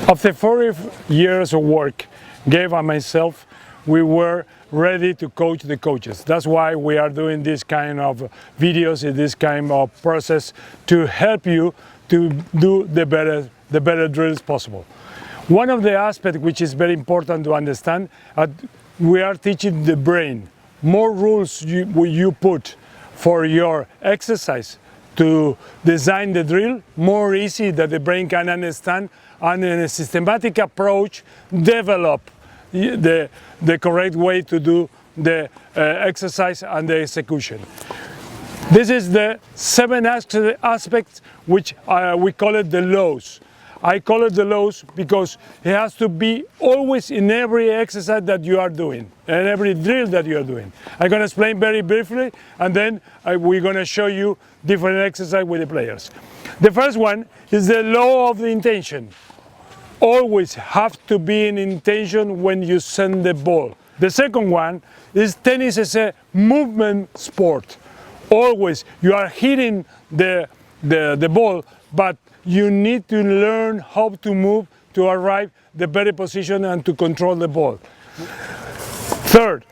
After 40 years of work, Gabe and myself, we were ready to coach the coaches. That's why we are doing this kind of videos, this kind of process to help you to do the better drills possible. One of the aspects which is very important to understand, we are teaching the brain. More rules you put for your exercise to design the drill, more easy that the brain can understand and in a systematic approach develop the correct way to do the exercise and the execution. This is the 7 aspects which we call it the laws. I call it the laws because it has to be always in every exercise that you are doing and every drill that you are doing. I'm going to explain very briefly and then we're going to show you different exercises with the players. The first one is the law of the intention. Always have to be in intention when you send the ball. The second one is tennis is a movement sport. Always you are hitting the ball, but you need to learn how to move to arrive the better position and to control the ball. Third,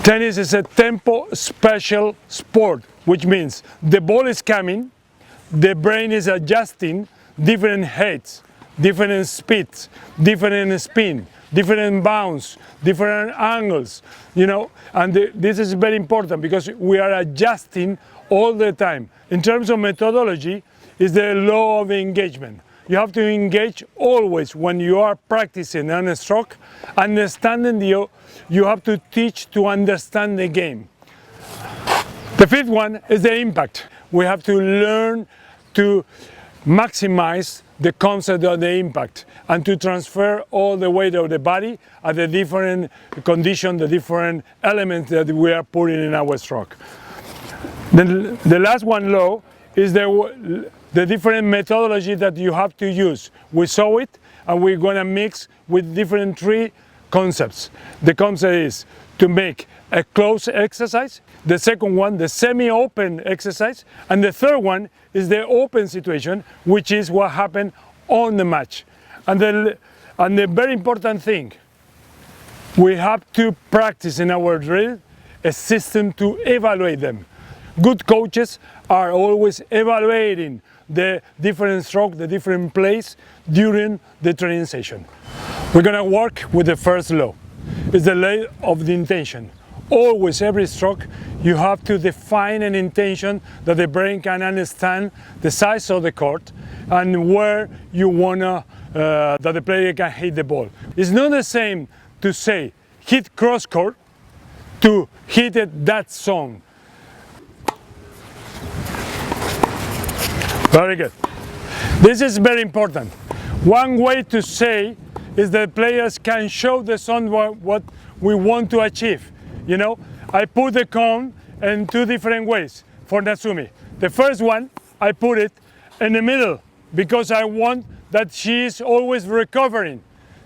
tennis is a tempo special sport, which means the ball is coming, the brain is adjusting different heights, different speeds, different spin, different bounce, different angles, you know, and this is very important because we are adjusting all the time. In terms of methodology, is the law of engagement. You have to engage always when you are practicing on a stroke, understanding you have to teach to understand the game. The fifth one is the impact. We have to learn to maximize the concept of the impact and to transfer all the weight of the body at the different conditions, the different elements that we are putting in our stroke. Then the last one law is the different methodology that you have to use. We saw it and we're going to mix with different 3 concepts. The concept is to make a closed exercise, the second one the semi-open exercise, and the third one is the open situation, which is what happened on the match. And the very important thing, we have to practice in our drill a system to evaluate them. Good coaches are always evaluating the different stroke, the different plays during the training session. We're going to work with the first law. It's the law of the intention. Always, every stroke, you have to define an intention that the brain can understand the size of the court and where you want that the player can hit the ball. It's not the same to say hit cross court to hit it that zone. Very good. This is very important. One way to say is that players can show the zone what we want to achieve. You know, I put the cone in 2 different ways for Natsumi. The first one, I put it in the middle because I want that she is always recovering.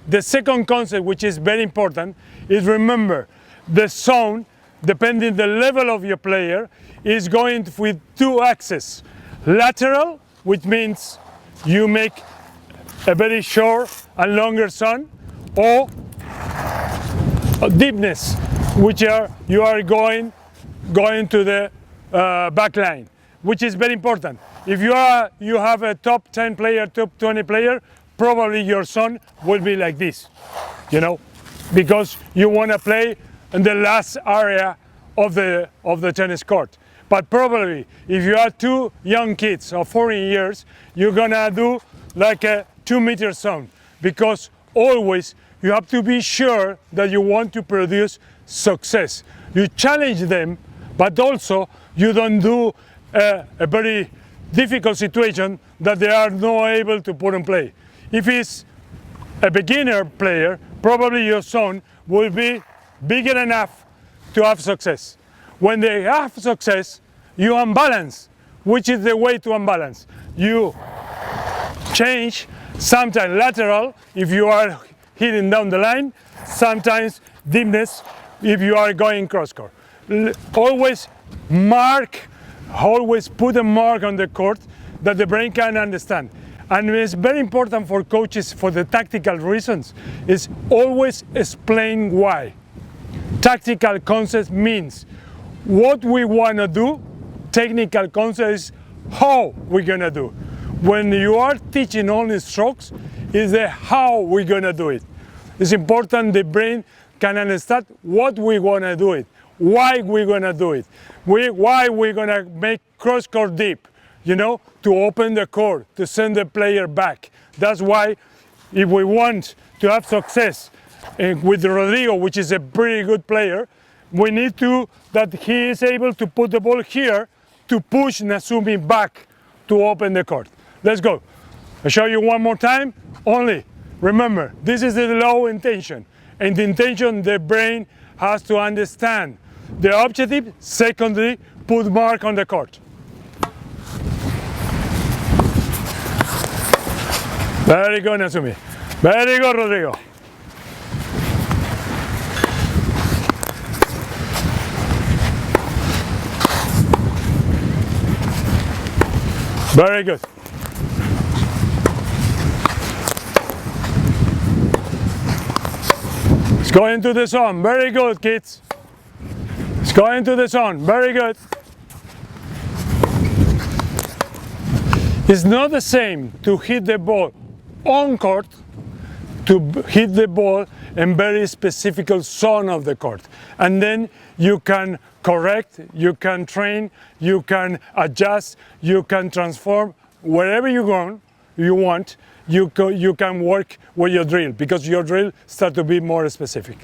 The second concept, which is very important, is remember the zone, depending the level of your player, is going with 2 axes. Lateral, which means you make a very short and longer zone, or deepness, which you are going to the back line, which is very important. If you have a top 10 player, top 20 player, probably your zone will be like this, you know, because you want to play in the last area of the tennis court. But probably if you are 2 young kids of 40 years, you're gonna do like a 2-meter zone, because always you have to be sure that you want to produce success. You challenge them, but also you don't do a very difficult situation that they are not able to put in play. If it's a beginner player, probably your zone will be bigger enough to have success. When they have success, you unbalance. Which is the way to unbalance? You change, sometimes lateral if you are hitting down the line, sometimes deepness if you are going cross court. Always mark, always put a mark on the court that the brain can understand. and it's very important for coaches for the tactical reasons, is always explain why. Tactical concept means what we want to do, technical concept is how we're going to do. When you are teaching only strokes, is the how we're going to do it. It's important the brain can understand what we want to do it, why we're going to do it, why we're going to make cross-court deep, you know, to open the court, to send the player back. That's why if we want to have success with Rodrigo, which is a pretty good player, we need to, that he is able to put the ball here to push Nasumi back to open the court. Let's go. I'll show you one more time. Only remember, this is the low intention. And the intention the brain has to understand. The objective, secondly, put mark on the court. Very good, Nasumi. Very good, Rodrigo. Very good. Let's go into the zone. Very good, kids. Let's go into the zone. Very good. It's not the same to hit the ball on court to hit the ball in very specific zone of the court. And then you can correct, you can train, you can adjust, you can transform wherever you want, you can work with your drill because your drill starts to be more specific.